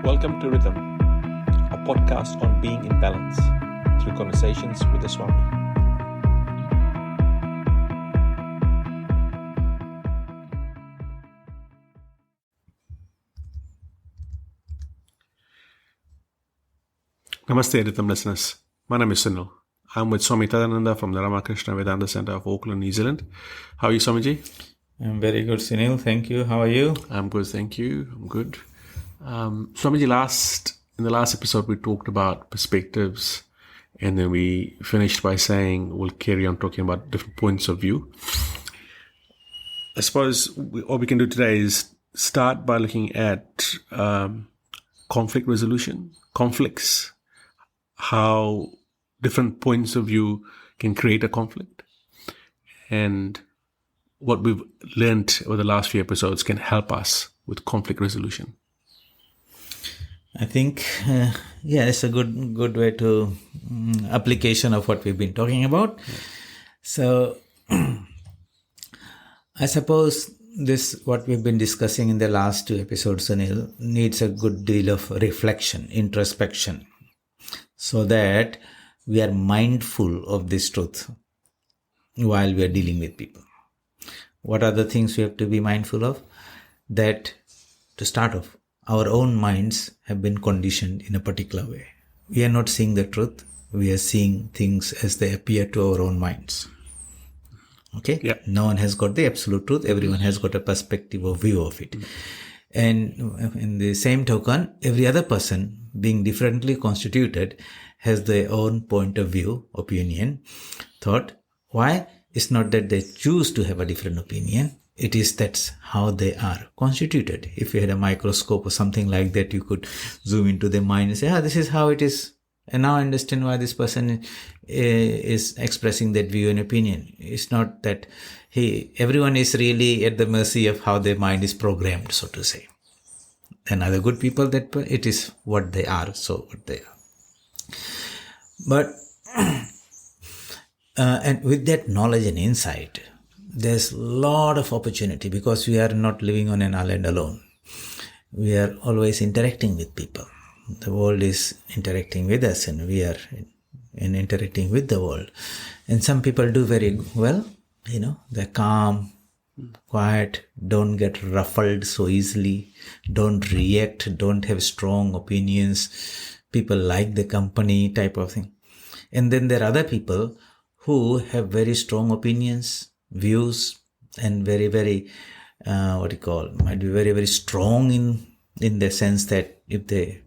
Welcome to Rhythm, a podcast on being in balance through conversations with the Swami. Namaste, Rhythm listeners. My name is Sunil. I'm with Swami Tadananda from the Ramakrishna Vedanta Center of Auckland, New Zealand. How are you, Swamiji? I'm very good, Sunil. Thank you. How are you? I'm good, thank you. I'm good. Swamiji, in the last episode, we talked about perspectives, and then we finished by saying we'll carry on talking about different points of view. I suppose what we can do today is start by looking at conflict resolution, conflicts, how different points of view can create a conflict, and what we've learned over the last few episodes can help us with conflict resolution. I think, it's a good way to application of what we've been talking about. Yeah. So, I suppose this, what we've been discussing in the last two episodes, Sunil, needs a good deal of reflection, introspection, so that we are mindful of this truth while we are dealing with people. What are the things we have to be mindful of? That, to start off, our own minds have been conditioned in a particular way. We are not seeing the truth. We are seeing things as they appear to our own minds. Okay? Yeah. No one has got the absolute truth. Everyone has got a perspective or view of it. And in the same token, every other person, being differently constituted, has their own point of view, opinion, thought. Why? It's not that they choose to have a different opinion. It is that's how they are constituted. If you had a microscope or something like that, you could zoom into their mind and say, this is how it is. And now I understand why this person is expressing that view and opinion. It's not that everyone is really at the mercy of how their mind is programmed, so to say. And other good people, that it is what they are, so what they are. But, and with that knowledge and insight, there's a lot of opportunity, because we are not living on an island alone. We are always interacting with people. The world is interacting with us, and we are interacting with the world. And some people do very well. They're calm, quiet, don't get ruffled so easily, don't react, don't have strong opinions. People like the company type of thing. And then there are other people who have very strong opinions, views, and very, very, might be very, very strong in the sense that if they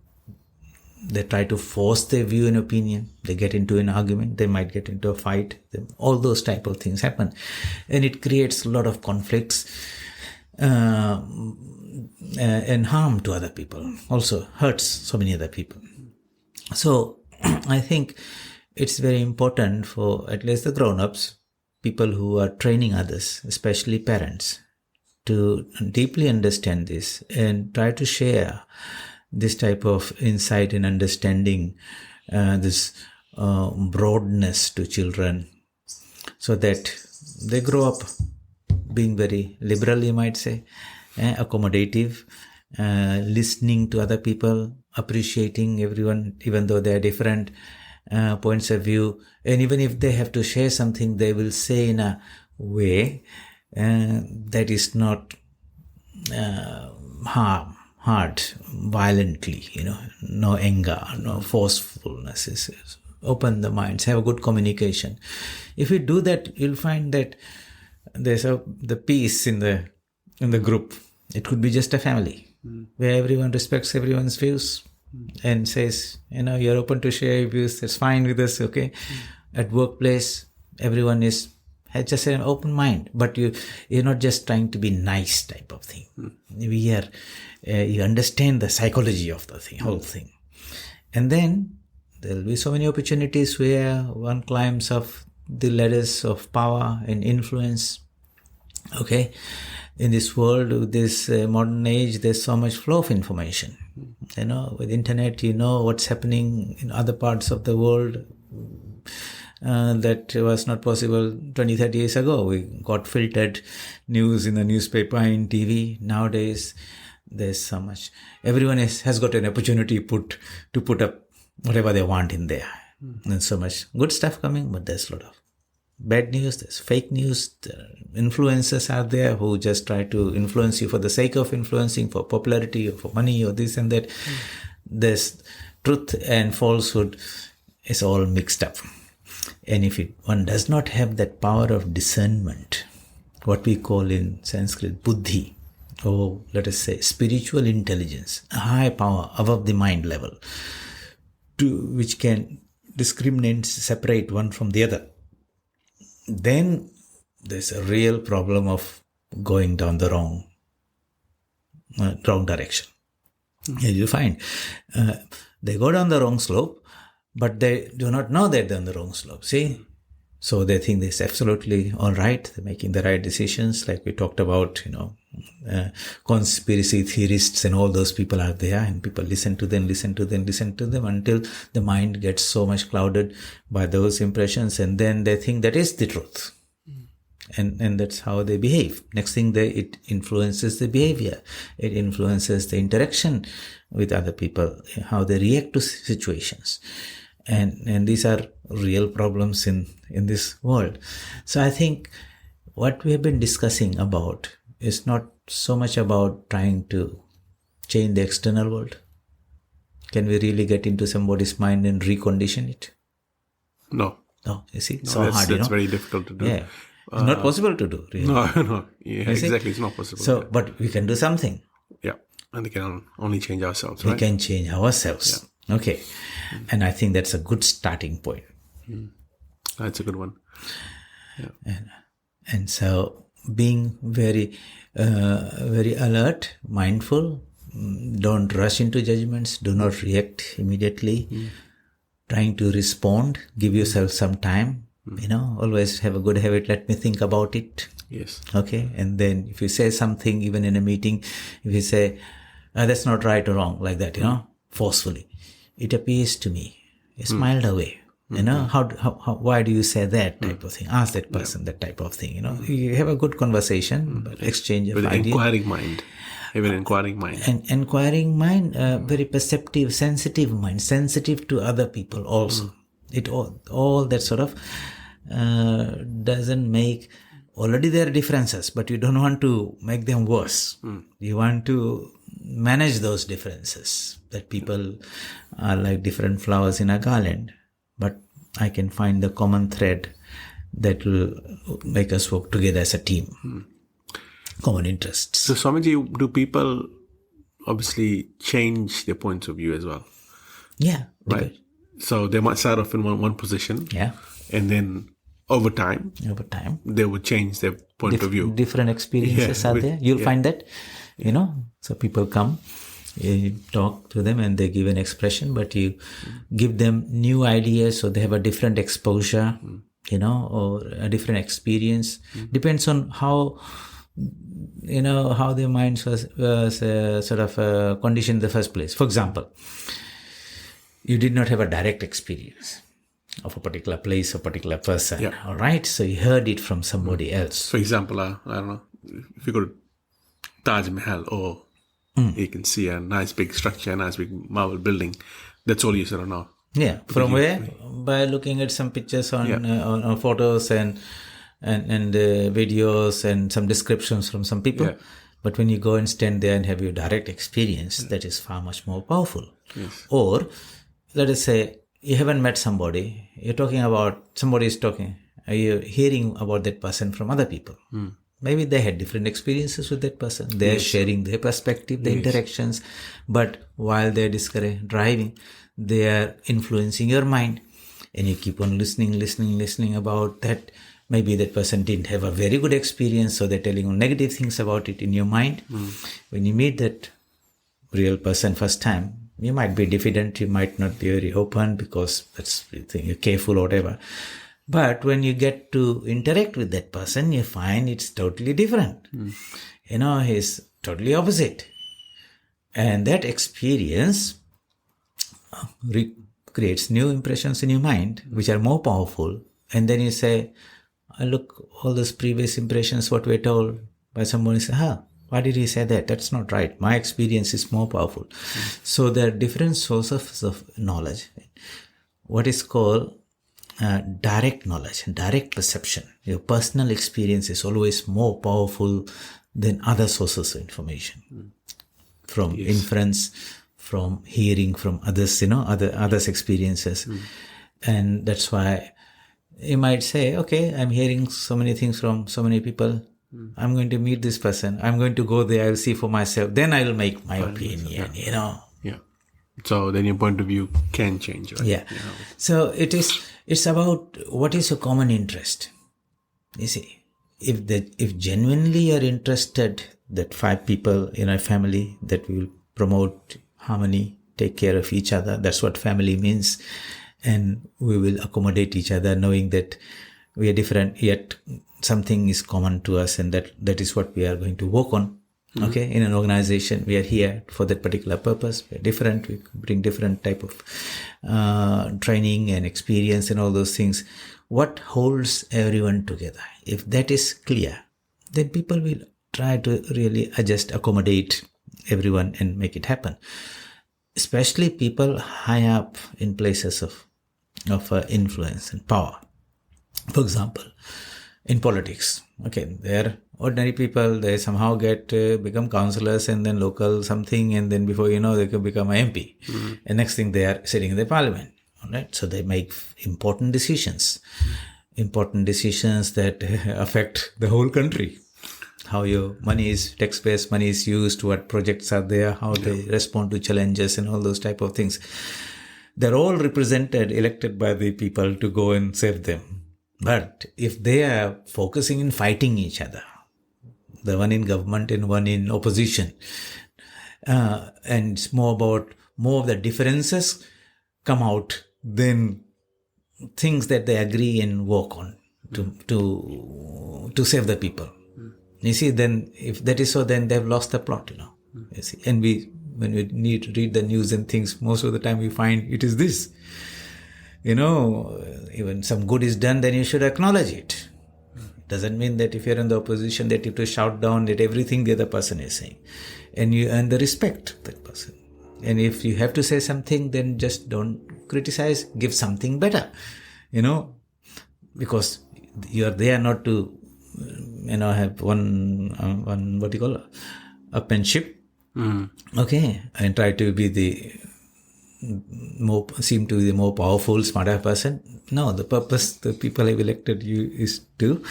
try to force their view and opinion, they get into an argument, they might get into a fight, all those type of things happen. And it creates a lot of conflicts and harm to other people, also hurts so many other people. So I think it's very important for at least the grown-ups, people who are training others, especially parents, to deeply understand this and try to share this type of insight and understanding, this broadness to children, so that they grow up being very liberal, you might say, accommodative, listening to other people, appreciating everyone, even though they are different points of view. And even if they have to share something, they will say in a way that is not hard, violently, no anger, no forcefulness. It's open the minds, have a good communication. If you do that, you'll find that there's the peace in the group. It could be just a family where everyone respects everyone's views and says, you're open to share your views, that's fine with us, okay? At workplace, everyone has just an open mind, but you're not just trying to be nice type of thing. You understand the psychology of the thing, whole thing. And then there'll be so many opportunities where one climbs up the ladders of power and influence. Okay? In this world, with this modern age, there's so much flow of information. With internet, what's happening in other parts of the world. That was not possible 20, 30 years ago. We got filtered news in the newspaper and TV. Nowadays, there's so much. Everyone has got an opportunity to put up whatever they want in there. And so much good stuff coming, but there's a lot of bad news, there's fake news. The influencers are there who just try to influence you for the sake of influencing, for popularity or for money or this and that. There's truth and falsehood is all mixed up. And if one does not have that power of discernment, what we call in Sanskrit buddhi, or let us say spiritual intelligence, a high power above the mind level, which can discriminate, separate one from the other, then there's a real problem of going down the wrong direction. You find they go down the wrong slope, but they do not know that they're on the wrong slope. See? So they think this is absolutely all right. They're making the right decisions. Like we talked about, conspiracy theorists and all those people are there, and people listen to them until the mind gets so much clouded by those impressions, and then they think that is the truth. And that's how they behave. Next thing, it influences the behavior. It influences the interaction with other people, how they react to situations. And these are real problems in this world. So I think what we have been discussing about is not so much about trying to change the external world. Can we really get into somebody's mind and recondition it? No. No, you see, no, hard. That's very difficult to do. Yeah. It's not possible to do, really. No. Yeah, exactly. It's not possible. So, but we can do something. Yeah. And we can only change ourselves, right? We can change ourselves. Yeah. Okay. And I think that's a good starting point. That's a good one. Yeah. And so being very, very alert, mindful, don't rush into judgments, do not react immediately, trying to respond, give yourself some time, always have a good habit, let me think about it. Yes. Okay. And then if you say something, even in a meeting, if you say, that's not right or wrong, like that, forcefully, it appears to me, you smiled away. How, why do you say that type of thing? Ask that person that type of thing, You have a good conversation, but exchange of ideas. With an inquiring mind. Have an inquiring mind. An inquiring mind, very perceptive, sensitive mind, sensitive to other people also. It all that sort of doesn't make, already there are differences, but you don't want to make them worse. You want to manage those differences, that people are like different flowers in a garland. But I can find the common thread that will make us work together as a team. Common interests. So, Swamiji, do people obviously change their points of view as well? Yeah. Right. So they might start off in one position. Yeah. And then over time, they would change their point of view. Different experiences are there. You'll find that, so people come. You talk to them and they give an expression, but you give them new ideas, so they have a different exposure, or a different experience. Depends on how, how their minds was sort of conditioned in the first place. For example, you did not have a direct experience of a particular place or particular person. Yeah. All right. So you heard it from somebody else. For example, I don't know, if you go to Taj Mahal or you can see a nice big structure, a nice big marble building. That's all you sort of know. Yeah. From where? By looking at some pictures on photos and videos and some descriptions from some people. Yeah. But when you go and stand there and have your direct experience, that is far much more powerful. Yes. Or let us say you haven't met somebody. You're talking about, somebody is talking. You're hearing about that person from other people. Maybe they had different experiences with that person. They're sharing their perspective, their interactions. But while they're driving, they are influencing your mind. And you keep on listening about that. Maybe that person didn't have a very good experience, so they're telling you negative things about it in your mind. When you meet that real person first time, you might be diffident, you might not be very open because you're careful or whatever. But when you get to interact with that person, you find it's totally different. He's totally opposite. And that experience creates new impressions in your mind, which are more powerful. And then you say, look, all those previous impressions, what we're told by someone, you say, Why did he say that? That's not right. My experience is more powerful. So there are different sources of knowledge. What is called direct knowledge, direct perception. Your personal experience is always more powerful than other sources of information. From inference, from hearing from others, others' experiences. And that's why you might say, okay, I'm hearing so many things from so many people. I'm going to meet this person. I'm going to go there. I'll see for myself. Then I'll make my opinion, Yeah. So then your point of view can change, right? Yeah. So it's about what is your common interest. You see, if genuinely you're interested that 5 people in a family that will promote harmony, take care of each other, that's what family means. And we will accommodate each other knowing that we are different, yet something is common to us, and that is what we are going to work on. Okay, in an organization, we are here for that particular purpose. We're different. We bring different type of training and experience and all those things. What holds everyone together? If that is clear, then people will try to really adjust, accommodate everyone and make it happen. Especially people high up in places of influence and power. For example, in politics, okay, they're ordinary people, they somehow become councillors and then local something, and then before you know, they can become an MP. And next thing they are sitting in the parliament, all right? So they make important decisions that affect the whole country. How your money is, taxpayers' money is used, what projects are there, how they respond to challenges and all those type of things. They're all elected by the people to go and save them. But if they are focusing in fighting each other, the one in government and one in opposition, and it's more of the differences come out than things that they agree and work on to save the people. You see, then if that is so, then they've lost the plot, You see, and when we need to read the news and things, most of the time we find it is this. Even some good is done, then you should acknowledge it. Doesn't mean that if you're in the opposition that you have to shout down at everything the other person is saying. And you earn the respect of that person. And if you have to say something, then just don't criticize, give something better. Because you are there not to, have one what do you call it? Upmanship. Okay. And try to be seem to be the more powerful, smarter person. No, the purpose the people have elected you is to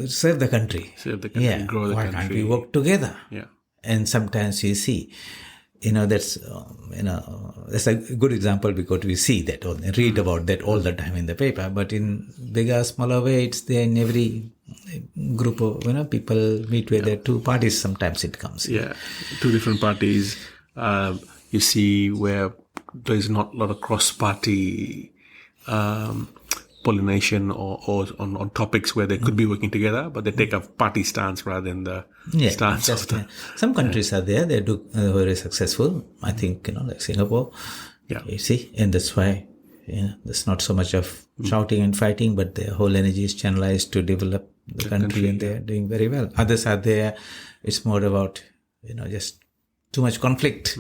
serve the country. Grow the country. Why can't we work together? Yeah. And sometimes you see, that's a good example because we see that or read about that all the time in the paper. But in bigger, smaller way, it's there in every group of people meet where there are 2 parties. Sometimes it comes. Yeah, 2 different parties. You see where there's not a lot of cross-party pollination or on topics where they could be working together, but they take a party stance rather than the stance of the... Some countries are there, they do very successful. I think, like Singapore. Yeah. You see, and that's why there's not so much of shouting and fighting, but their whole energy is channelized to develop the country, and they're doing very well. Others are there, it's more about, just too much conflict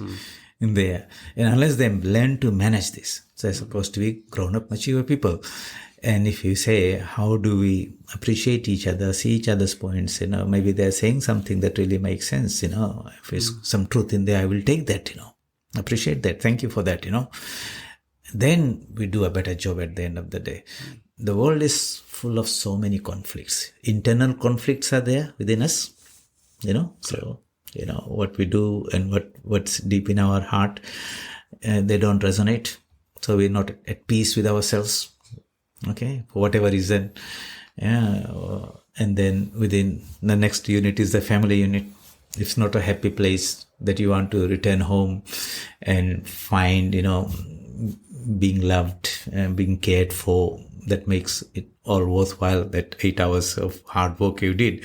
in there. And unless they learn to manage this, so they're supposed to be grown-up, mature people. And if you say, how do we appreciate each other, see each other's points, maybe they're saying something that really makes sense, if there's some truth in there, I will take that, appreciate that, thank you for that, Then we do a better job at the end of the day. The world is full of so many conflicts. Internal conflicts are there within us, so, what we do and what's deep in our heart, they don't resonate. So we're not at peace with ourselves. Okay, for whatever reason. And then within the next unit is the family unit. It's not a happy place that you want to return home and find, being loved and being cared for. That makes it all worthwhile, that 8 hours of hard work you did.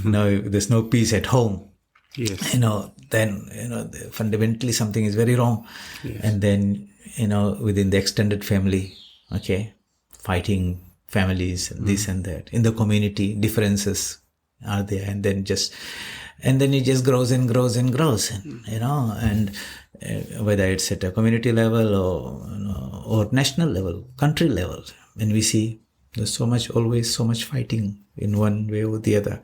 There's no peace at home. Yes. Then, fundamentally something is very wrong. Yes. And then, within the extended family, okay, fighting families, and this and that. In the community, differences are there. And then just And then it just grows and grows and grows, and whether it's at a community level or national level, country level, when we see there's always so much fighting in one way or the other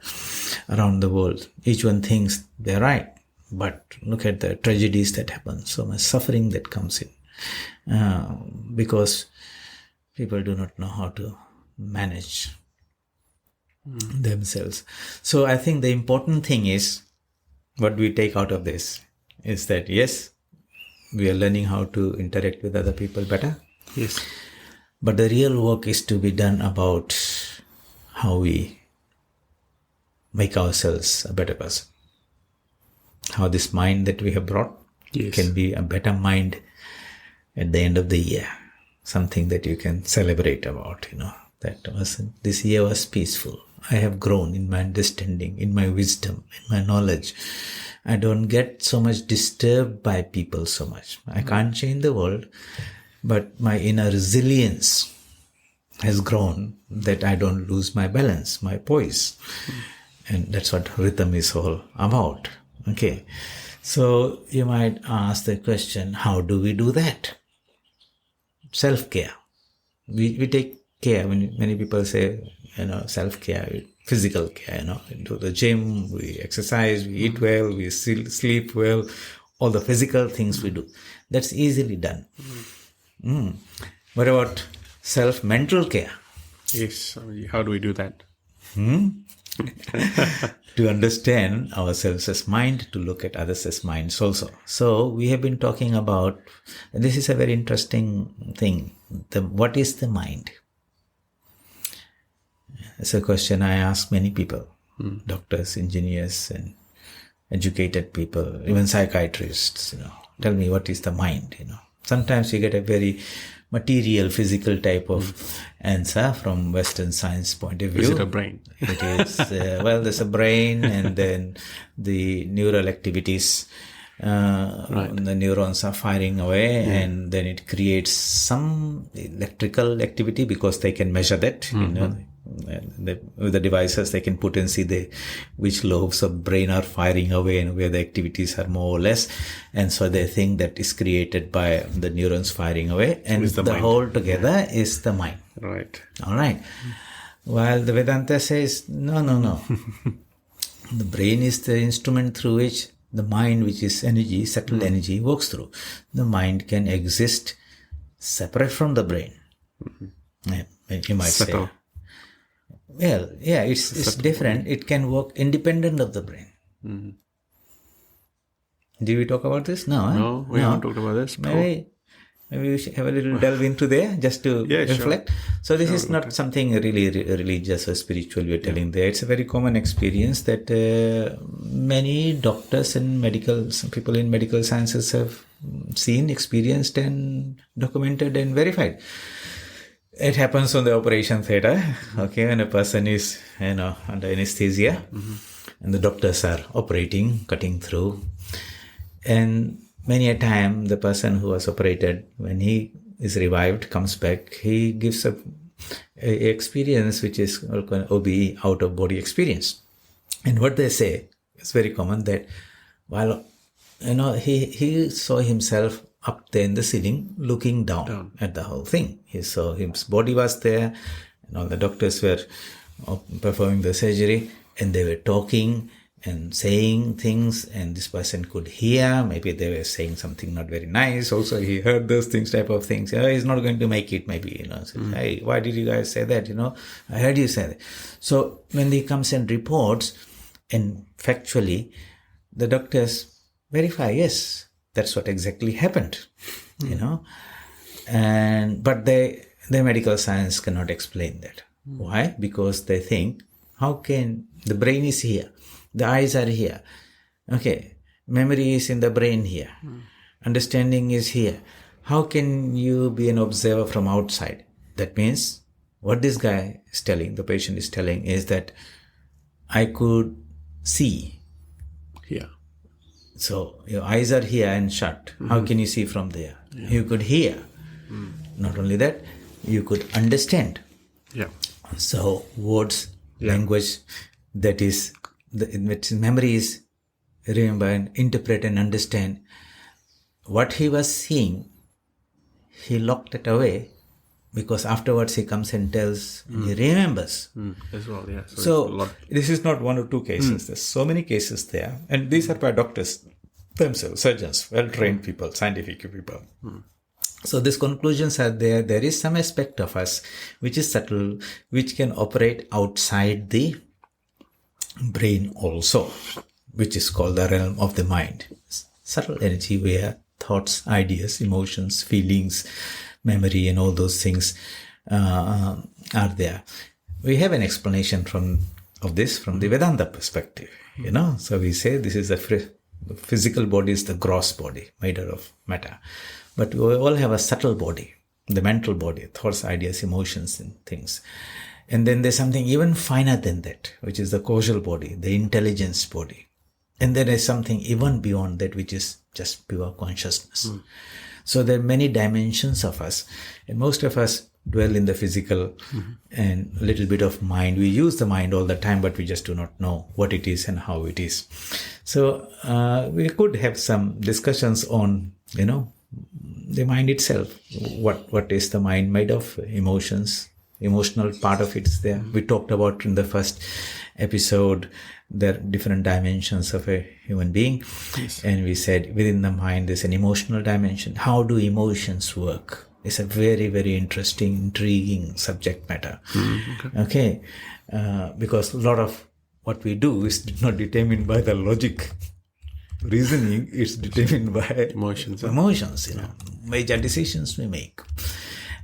around the world. Each one thinks they're right, but look at the tragedies that happen, so much suffering that comes in, because people do not know how to manage themselves. So I think the important thing is, what we take out of this is that, yes, we are learning how to interact with other people better. Yes. But the real work is to be done about how we make ourselves a better person. How this mind that we have brought can be a better mind at the end of the year. Something that you can celebrate about, this year was peaceful. I have grown in my understanding, in my wisdom, in my knowledge. I don't get so much disturbed by people so much. I can't change the world, but my inner resilience has grown that I don't lose my balance, my poise. And that's what rhythm is all about. Okay. So you might ask the question, how do we do that? Self-care. We take care. When many people say, self-care, physical care, we do the gym, we exercise, we eat well, we sleep well, all the physical things we do. That's easily done. What about self-mental care? Yes. How do we do that? To understand ourselves as mind, to look at others as minds also. So we have been talking about, and this is a very interesting thing, what is the mind? It's a question I ask many people, doctors, engineers, and educated people, even psychiatrists, tell me, what is the mind? Sometimes you get a very material, physical type of answer from Western science point of view. Is it a brain? It is, there's a brain, and then the neural activities, the neurons are firing away, and then it creates some electrical activity because they can measure that, with the devices they can put and see which lobes of brain are firing away and where the activities are more or less, and so they think that is created by the neurons firing away, and the whole together is the mind. Right. All right. While the Vedanta says no. The brain is the instrument through which the mind, which is energy, subtle energy, works through. The mind can exist separate from the brain. You might subtle. say. Well, yeah, it's different. It can work independent of the brain. Did we talk about this? No, we haven't talked about this. Maybe we should have a little delve into there just to reflect. Sure. So this is not something really religious or spiritual we're telling there. It's a very common experience that many doctors and some people in medical sciences have seen, experienced, and documented and verified. It happens on the operation theater, okay, when a person is, under anesthesia, and the doctors are operating, cutting through. And many a time, the person who was operated, when he is revived, comes back, he gives a experience which is called OBE, out of body experience. And what they say is very common, that while, he saw himself up there in the ceiling, looking down at the whole thing. He saw his body was there, and all the doctors were performing the surgery, and they were talking and saying things, and this person could hear. Maybe they were saying something not very nice. Also, he heard those things, type of things. He's not going to make it, maybe, So, hey, why did you guys say that? I heard you say that. So when he comes and reports, and factually, the doctors verify, yes, that's what exactly happened, but the medical science cannot explain that. Why? Because they think, how can the brain is here, the eyes are here, okay, memory is in the brain here, understanding is here. How can you be an observer from outside? That means what this guy is telling, the patient is telling, is that I could see. Yeah. So your eyes are here and shut. How can you see from there? Yeah. You could hear. Not only that, you could understand. Yeah. So words, language, that is in which memory is remember and interpret and understand what he was seeing, he locked it away because afterwards he comes and tells, he remembers. As well, yeah. So this is not one or two cases. There's so many cases there. And these are by doctors themselves, surgeons, well-trained people, scientific people. So these conclusions are there. There is some aspect of us which is subtle, which can operate outside the brain also, which is called the realm of the mind. Subtle energy where thoughts, ideas, emotions, feelings, memory and all those things are there. We have an explanation of this from the Vedanta perspective, So we say this is the physical body is the gross body made out of matter. But we all have a subtle body, the mental body, thoughts, ideas, emotions and things. And then there's something even finer than that, which is the causal body, the intelligence body. And there is something even beyond that, which is just pure consciousness. So there are many dimensions of us, and most of us dwell in the physical and a little bit of mind. We use the mind all the time, but we just do not know what it is and how it is. So we could have some discussions on, the mind itself. What is the mind made of? Emotions, emotional part of it's there. We talked about in the first episode, there are different dimensions of a human being. Yes. And we said within the mind there's an emotional dimension. How do emotions work? It's a very, very interesting, intriguing subject matter. Okay. Because a lot of what we do is not determined by the logic. Reasoning is determined by emotions, major decisions we make.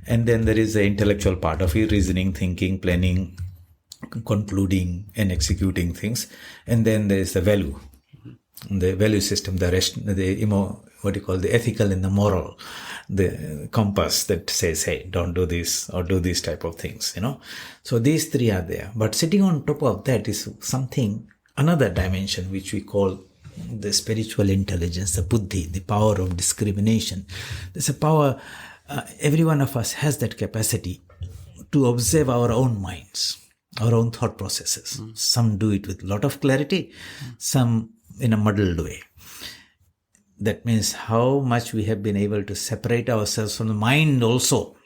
And then there is the intellectual part of it, reasoning, thinking, planning, concluding and executing things. And then there is the value system, the ethical and the moral, the compass that says, hey, don't do this or do these type of things, So these three are there. But sitting on top of that is another dimension, which we call the spiritual intelligence, the buddhi, the power of discrimination. There's a power, every one of us has that capacity to observe our own minds, our own thought processes. Some do it with a lot of clarity, some in a muddled way. That means how much we have been able to separate ourselves from the mind also.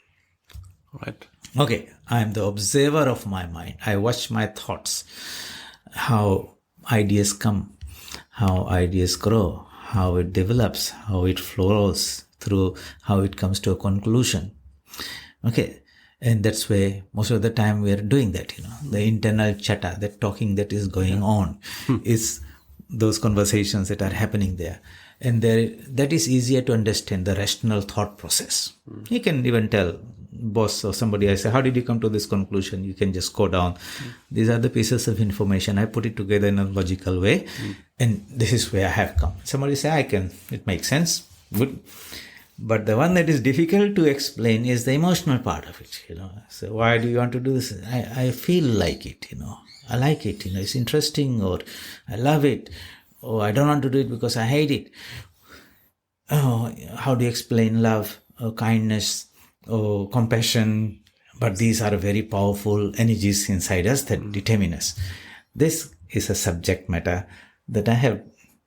Right. Okay, I am the observer of my mind. I watch my thoughts, how ideas come, how ideas grow, how it develops, how it flows through, how it comes to a conclusion. Okay. And that's why most of the time we are doing that, the internal chatter, that talking that is going on is those conversations that are happening there. And that is easier to understand, the rational thought process. You can even tell boss or somebody, I say, how did you come to this conclusion? You can just go down. These are the pieces of information. I put it together in a logical way. And this is where I have come. Somebody say, it makes sense. Good. But the one that is difficult to explain is the emotional part of it, So why do you want to do this? I feel like it, I like it, it's interesting, or I love it, or I don't want to do it because I hate it. Oh, how do you explain love, or kindness, or compassion? But these are very powerful energies inside us that determine us. This is a subject matter that I have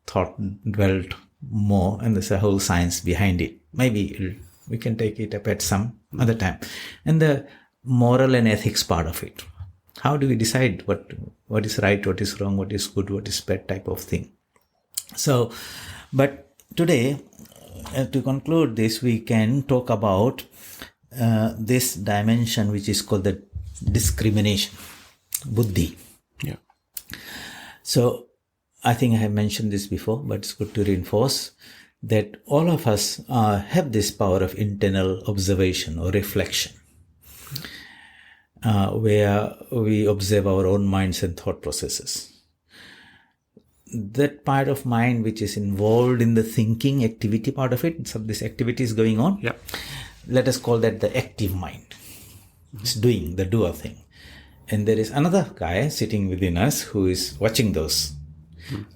dwelt more, and there's a whole science behind it. Maybe we can take it up at some other time. And the moral and ethics part of it. How do we decide what is right, what is wrong, what is good, what is bad type of thing? So, but today, to conclude this, we can talk about this dimension which is called the discrimination, buddhi. Yeah. So, I think I have mentioned this before, but it's good to reinforce that all of us have this power of internal observation or reflection, where we observe our own minds and thought processes. That part of mind which is involved in the thinking activity part of it, so this activity is going on. Yeah. Let us call that the active mind. It's doing the doer thing. And there is another guy sitting within us who is watching those.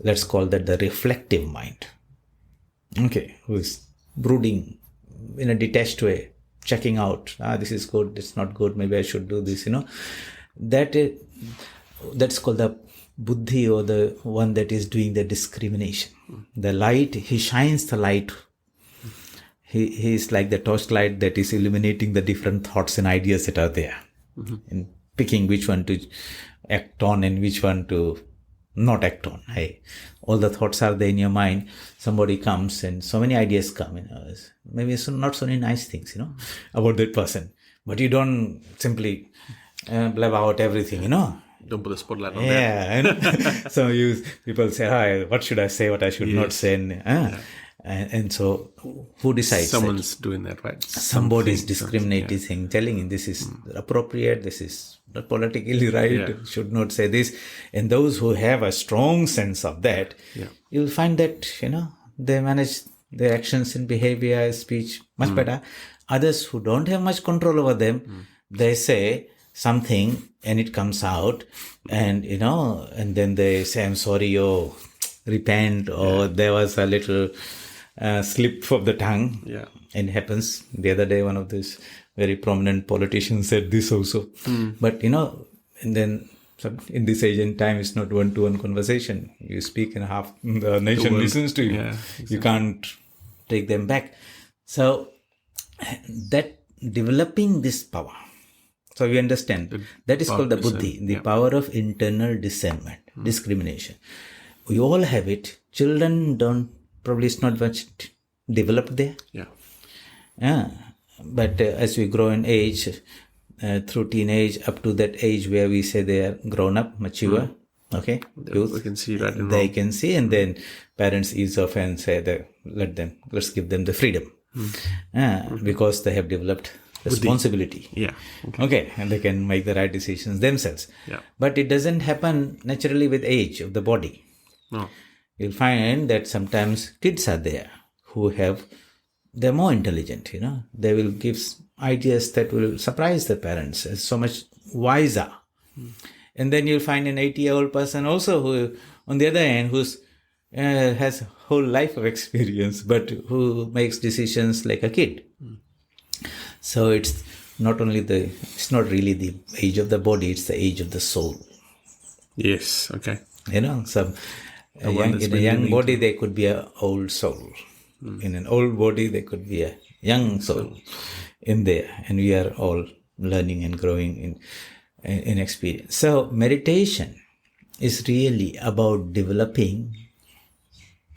Let's call that the reflective mind. Okay, who is brooding in a detached way, checking out, this is good, it's not good, maybe I should do this, That's called the buddhi, or the one that is doing the discrimination. The light, he shines the light. He is like the torchlight that is illuminating the different thoughts and ideas that are there, and picking which one to act on and which one to not act on. Hey, all the thoughts are there in your mind. Somebody comes and so many ideas come, maybe it's not so many nice things, about that person, but you don't simply blab out everything, Don't put the spotlight on that. Yeah. So people say, "Hi, what should I say? What I should not say?" And so, who decides? Someone's doing that, right? Somebody is discriminating, telling him this is appropriate, this is not politically right, should not say this. And those who have a strong sense of that, you'll find that, they manage their actions and behavior, speech much better. Others who don't have much control over them, they say something and it comes out, and, and then they say, "I'm sorry," or repent, or there was a little slip of the tongue. And it happens. The other day, one of these very prominent politicians said this also. But, and then in this age and time, it's not one-to-one conversation. You speak and half the nation listens to you. Yeah, exactly. You can't take them back. So that developing this power. So we understand that is called the buddhi, the power of internal discernment, discrimination. We all have it. Children probably it's not much developed there. But as we grow in age, through teenage, up to that age where we say they are grown up, mature, youth, we can see that. They can see, and then parents ease off and say, let's give them the freedom. Because they have developed responsibility. Okay, and they can make the right decisions themselves. But it doesn't happen naturally with age of the body. No. You'll find that sometimes kids are there who they're more intelligent, They will give ideas that will surprise the parents, as so much wiser. And then you'll find an 80-year-old person also who, on the other hand, has a whole life of experience, but who makes decisions like a kid. So it's not really the age of the body, it's the age of the soul. Yes, okay. In a young body, there could be an old soul. In an old body, there could be a young soul in there. And we are all learning and growing in experience. So meditation is really about developing,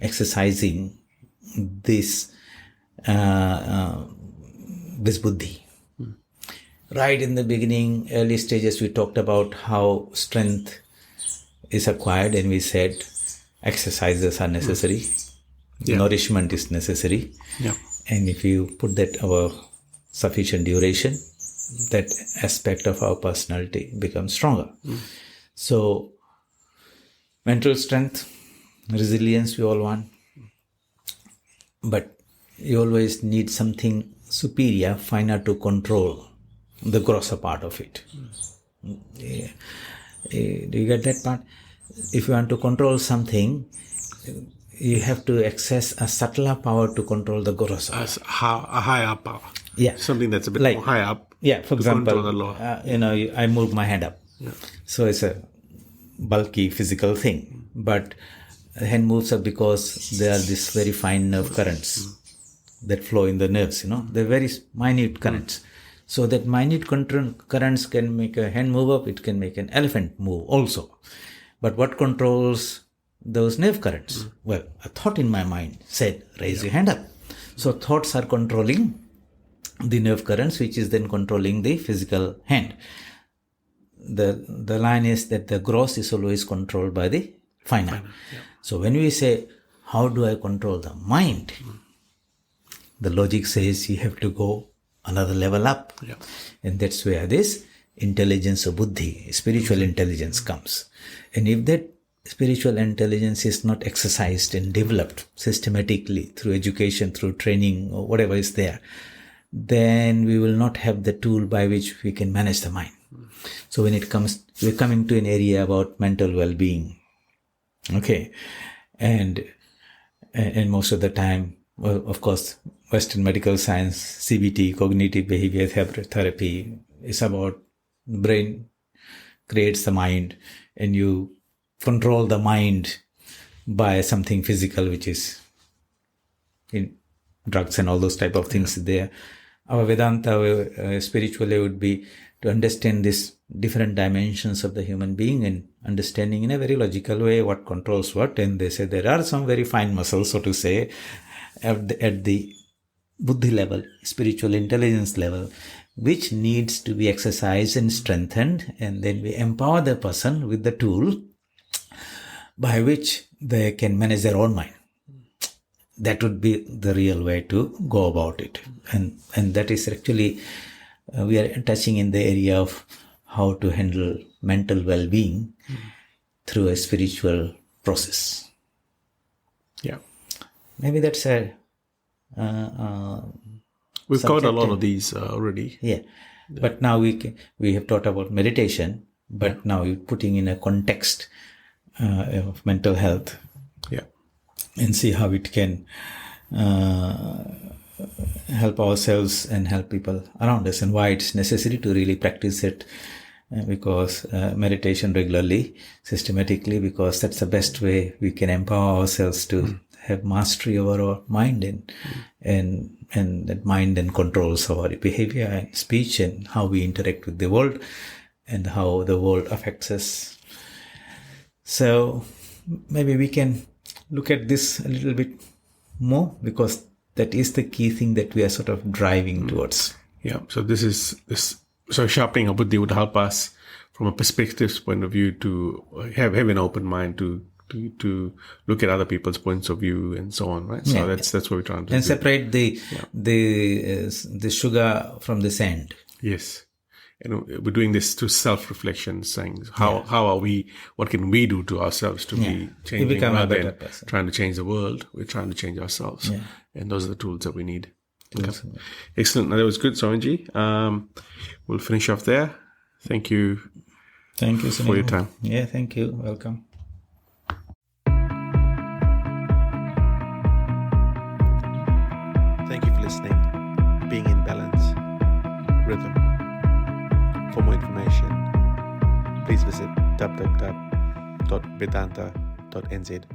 exercising this buddhi. Right in the beginning, early stages, we talked about how strength is acquired, and we said exercises are necessary, nourishment is necessary, and if you put that over sufficient duration, that aspect of our personality becomes stronger. So mental strength, resilience we all want, but you always need something superior, finer to control the grosser part of it. Do you get that part? If you want to control something, you have to access a subtler power to control the grosser. A higher power. Yeah. Something that's a bit more high up. Yeah, for example, I move my hand up. So it's a bulky physical thing. But the hand moves up because there are these very fine nerve currents that flow in the nerves, They're very minute currents. So that minute currents can make a hand move up, it can make an elephant move also. But what controls those nerve currents? Well, a thought in my mind said, raise your hand up. So thoughts are controlling the nerve currents, which is then controlling the physical hand. The line is that the gross is always controlled by the finer. So when we say, how do I control the mind? The logic says you have to go another level up. And that's where this intelligence of buddhi, spiritual intelligence comes. And if that spiritual intelligence is not exercised and developed systematically through education, through training, or whatever is there, then we will not have the tool by which we can manage the mind. So when it comes, we're coming to an area about mental well-being. Okay. And most of the time, well, of course, Western medical science, CBT, cognitive behavior therapy, is about brain creates the mind, and you control the mind by something physical, which is in drugs and all those type of things there. Our Vedanta spiritually would be to understand these different dimensions of the human being and understanding in a very logical way what controls what. And they say there are some very fine muscles, so to say, at the buddhi level, spiritual intelligence level, which needs to be exercised and strengthened. And then we empower the person with the tool by which they can manage their own mind. That would be the real way to go about it. And that is actually, we are touching in the area of how to handle mental well-being through a spiritual process. Yeah. Maybe that's a... We've covered a lot of these already. Yeah. But now we have taught about meditation, but now we're putting in a context of mental health. Yeah. And see how it can help ourselves and help people around us, and why it's necessary to really practice it, because meditation regularly, systematically, because that's the best way we can empower ourselves to have mastery over our mind, and that mind then controls our behavior and speech and how we interact with the world and how the world affects us. So maybe we can look at this a little bit more, because that is the key thing that we are sort of driving towards. Yeah. So so sharpening our buddhi would help us from a perspectives point of view to have an open mind to look at other people's points of view and so on, right? So that's what we're trying to do. And separate the sugar from the sand. Yes. And we're doing this through self-reflection, saying what can we do to ourselves to be changing, become a better than person. Trying to change the world. We're trying to change ourselves. Yeah. And those are the tools that we need. Okay. Awesome. Excellent. That was good, Sorenji. We'll finish off there. Thank you. Thank you for your time. Yeah, thank you. Welcome. Thank you for listening. Being in balance, rhythm. For more information, please visit www.vedanta.nz.